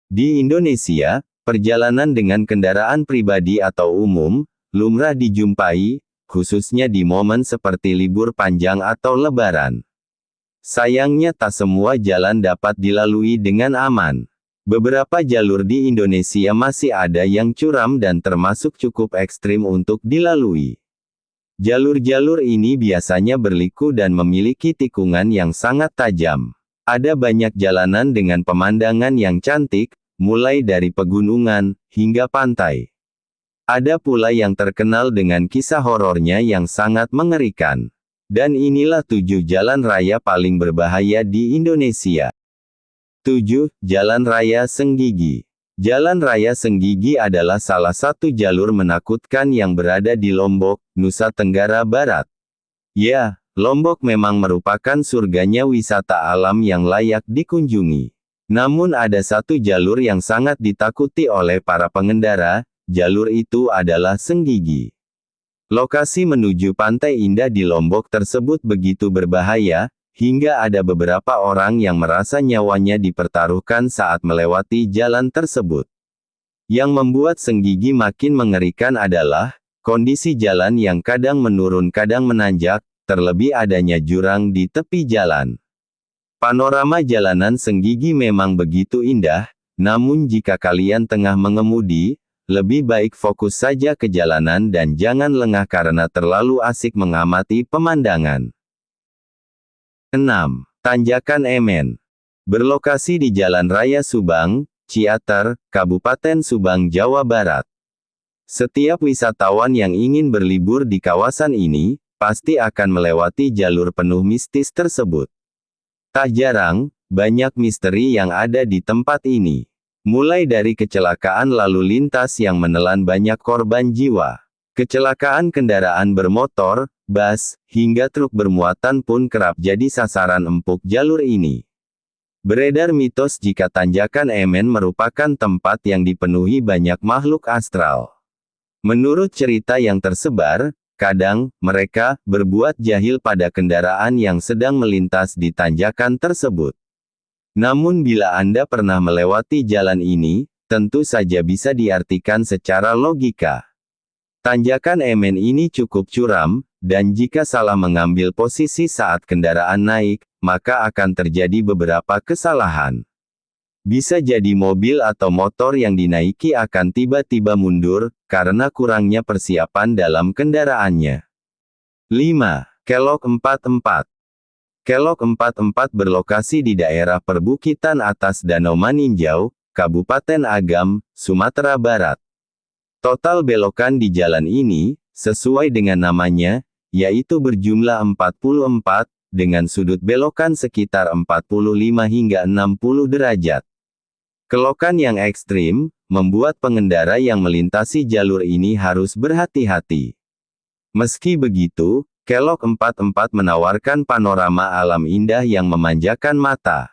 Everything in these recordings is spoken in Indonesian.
Di Indonesia, perjalanan dengan kendaraan pribadi atau umum, lumrah dijumpai, khususnya di momen seperti libur panjang atau lebaran. Sayangnya tak semua jalan dapat dilalui dengan aman. Beberapa jalur di Indonesia masih ada yang curam dan termasuk cukup ekstrim untuk dilalui. Jalur-jalur ini biasanya berliku dan memiliki tikungan yang sangat tajam. Ada banyak jalanan dengan pemandangan yang cantik, mulai dari pegunungan hingga pantai. Ada pula yang terkenal dengan kisah horornya yang sangat mengerikan. Dan inilah 7 jalan raya paling berbahaya di Indonesia. 7. Jalan Raya Senggigi. Jalan Raya Senggigi adalah salah satu jalur menakutkan yang berada di Lombok, Nusa Tenggara Barat. Ya, Lombok memang merupakan surganya wisata alam yang layak dikunjungi. Namun ada satu jalur yang sangat ditakuti oleh para pengendara, jalur itu adalah Senggigi. Lokasi menuju Pantai Indah di Lombok tersebut begitu berbahaya, hingga ada beberapa orang yang merasa nyawanya dipertaruhkan saat melewati jalan tersebut. Yang membuat Senggigi makin mengerikan adalah, kondisi jalan yang kadang menurun kadang menanjak, terlebih adanya jurang di tepi jalan. Panorama jalanan Senggigi memang begitu indah, namun jika kalian tengah mengemudi, lebih baik fokus saja ke jalanan dan jangan lengah karena terlalu asik mengamati pemandangan. 6. Tanjakan Emen. Berlokasi di Jalan Raya Subang, Ciater, Kabupaten Subang, Jawa Barat. Setiap wisatawan yang ingin berlibur di kawasan ini, pasti akan melewati jalur penuh mistis tersebut. Tak jarang, banyak misteri yang ada di tempat ini. Mulai dari kecelakaan lalu lintas yang menelan banyak korban jiwa. Kecelakaan kendaraan bermotor, bus, hingga truk bermuatan pun kerap jadi sasaran empuk jalur ini. Beredar mitos jika Tanjakan Emen merupakan tempat yang dipenuhi banyak makhluk astral. Menurut cerita yang tersebar, kadang mereka berbuat jahil pada kendaraan yang sedang melintas di tanjakan tersebut. Namun bila Anda pernah melewati jalan ini, tentu saja bisa diartikan secara logika. Tanjakan Emen ini cukup curam, dan jika salah mengambil posisi saat kendaraan naik, maka akan terjadi beberapa kesalahan. Bisa jadi mobil atau motor yang dinaiki akan tiba-tiba mundur, karena kurangnya persiapan dalam kendaraannya. 5. Kelok 44. Kelok 44 berlokasi di daerah perbukitan atas Danau Maninjau, Kabupaten Agam, Sumatera Barat. Total belokan di jalan ini, sesuai dengan namanya, yaitu berjumlah 44, dengan sudut belokan sekitar 45 hingga 60 derajat. Kelokan yang ekstrim, membuat pengendara yang melintasi jalur ini harus berhati-hati. Meski begitu, Kelok 44 menawarkan panorama alam indah yang memanjakan mata.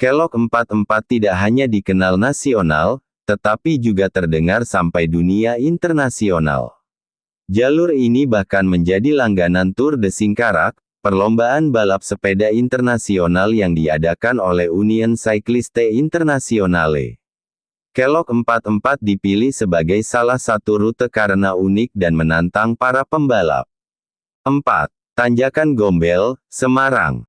Kelok 44 tidak hanya dikenal nasional, tetapi juga terdengar sampai dunia internasional. Jalur ini bahkan menjadi langganan Tour de Singkarak, perlombaan balap sepeda internasional yang diadakan oleh Union Cycliste Internationale. Kelok 44 dipilih sebagai salah satu rute karena unik dan menantang para pembalap. 4. Tanjakan Gombel, Semarang.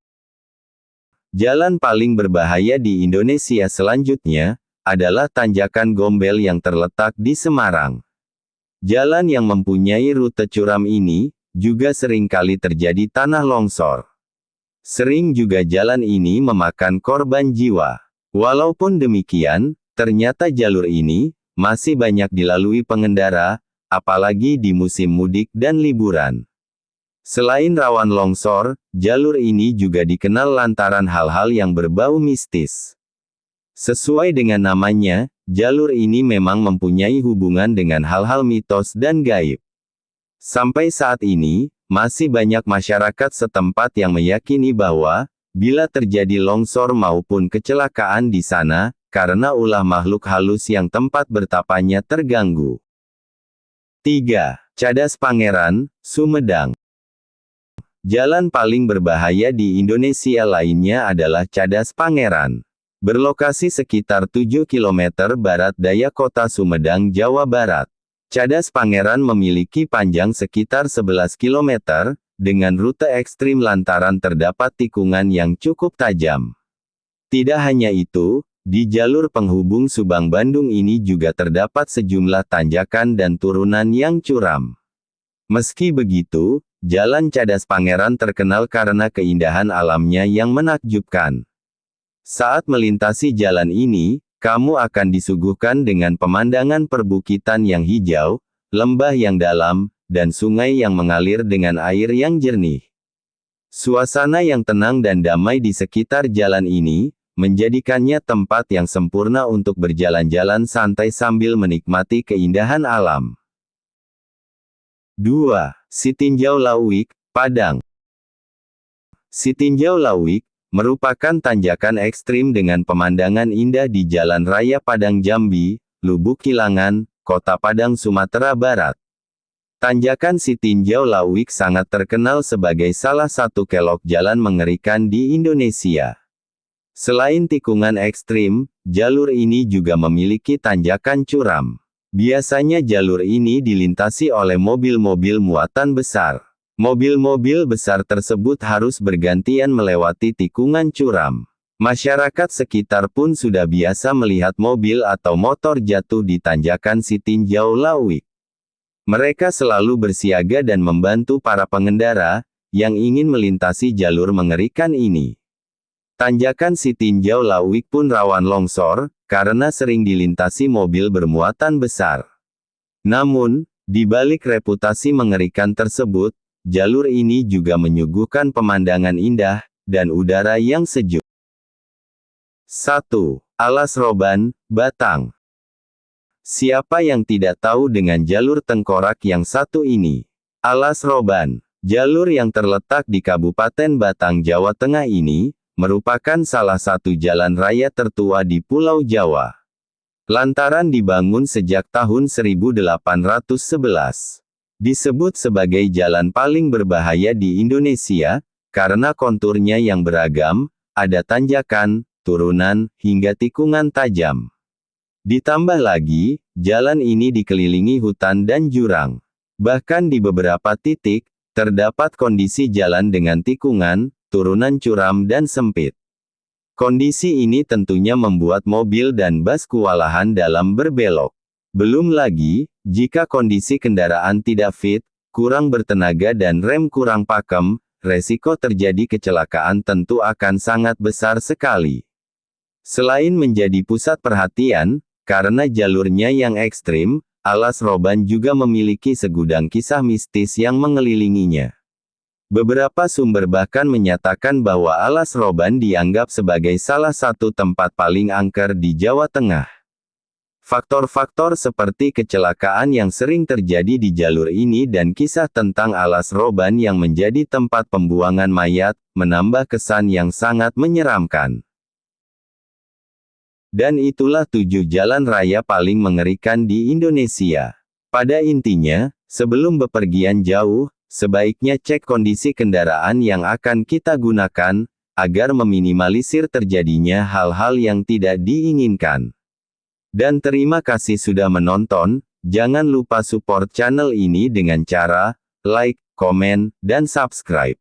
Jalan paling berbahaya di Indonesia selanjutnya, adalah Tanjakan Gombel yang terletak di Semarang. Jalan yang mempunyai rute curam ini, juga sering kali terjadi tanah longsor. Sering juga jalan ini memakan korban jiwa. Walaupun demikian, ternyata jalur ini, masih banyak dilalui pengendara, apalagi di musim mudik dan liburan. Selain rawan longsor, jalur ini juga dikenal lantaran hal-hal yang berbau mistis. Sesuai dengan namanya, jalur ini memang mempunyai hubungan dengan hal-hal mitos dan gaib. Sampai saat ini, masih banyak masyarakat setempat yang meyakini bahwa, bila terjadi longsor maupun kecelakaan di sana, karena ulah makhluk halus yang tempat bertapanya terganggu. 3. Cadas Pangeran, Sumedang. Jalan paling berbahaya di Indonesia lainnya adalah Cadas Pangeran. Berlokasi sekitar 7 km barat daya kota Sumedang, Jawa Barat. Cadas Pangeran memiliki panjang sekitar 11 km, dengan rute ekstrim lantaran terdapat tikungan yang cukup tajam. Tidak hanya itu, di jalur penghubung Subang-Bandung ini juga terdapat sejumlah tanjakan dan turunan yang curam. Meski begitu, Jalan Cadas Pangeran terkenal karena keindahan alamnya yang menakjubkan. Saat melintasi jalan ini, kamu akan disuguhkan dengan pemandangan perbukitan yang hijau, lembah yang dalam, dan sungai yang mengalir dengan air yang jernih. Suasana yang tenang dan damai di sekitar jalan ini, menjadikannya tempat yang sempurna untuk berjalan-jalan santai sambil menikmati keindahan alam. 2. Sitinjau Lawik, Padang. Sitinjau Lawik merupakan tanjakan ekstrim dengan pemandangan indah di Jalan Raya Padang Jambi, Lubuk Kilangan, Kota Padang, Sumatera Barat. Tanjakan Sitinjau Lawik sangat terkenal sebagai salah satu kelok jalan mengerikan di Indonesia. Selain tikungan ekstrim, jalur ini juga memiliki tanjakan curam. Biasanya jalur ini dilintasi oleh mobil-mobil muatan besar. Mobil-mobil besar tersebut harus bergantian melewati tikungan curam. Masyarakat sekitar pun sudah biasa melihat mobil atau motor jatuh di tanjakan Sitinjau Lawik. Mereka selalu bersiaga dan membantu para pengendara yang ingin melintasi jalur mengerikan ini. Tanjakan Sitinjau Lawik pun rawan longsor, karena sering dilintasi mobil bermuatan besar. Namun, di balik reputasi mengerikan tersebut, jalur ini juga menyuguhkan pemandangan indah, dan udara yang sejuk. 1. Alas Roban, Batang. Siapa yang tidak tahu dengan jalur tengkorak yang satu ini? Alas Roban, jalur yang terletak di Kabupaten Batang, Jawa Tengah ini, merupakan salah satu jalan raya tertua di Pulau Jawa. Lantaran dibangun sejak tahun 1811. Disebut sebagai jalan paling berbahaya di Indonesia, karena konturnya yang beragam, ada tanjakan, turunan, hingga tikungan tajam. Ditambah lagi, jalan ini dikelilingi hutan dan jurang. Bahkan di beberapa titik, terdapat kondisi jalan dengan tikungan, turunan curam dan sempit. Kondisi ini tentunya membuat mobil dan bus kewalahan dalam berbelok. Belum lagi, jika kondisi kendaraan tidak fit, kurang bertenaga dan rem kurang pakem, resiko terjadi kecelakaan tentu akan sangat besar sekali. Selain menjadi pusat perhatian, karena jalurnya yang ekstrim, Alas Roban juga memiliki segudang kisah mistis yang mengelilinginya. Beberapa sumber bahkan menyatakan bahwa Alas Roban dianggap sebagai salah satu tempat paling angker di Jawa Tengah. Faktor-faktor seperti kecelakaan yang sering terjadi di jalur ini dan kisah tentang Alas Roban yang menjadi tempat pembuangan mayat, menambah kesan yang sangat menyeramkan. Dan itulah 7 jalan raya paling mengerikan di Indonesia. Pada intinya, sebelum bepergian jauh, sebaiknya cek kondisi kendaraan yang akan kita gunakan, agar meminimalisir terjadinya hal-hal yang tidak diinginkan. Dan terima kasih sudah menonton, jangan lupa support channel ini dengan cara, like, komen, dan subscribe.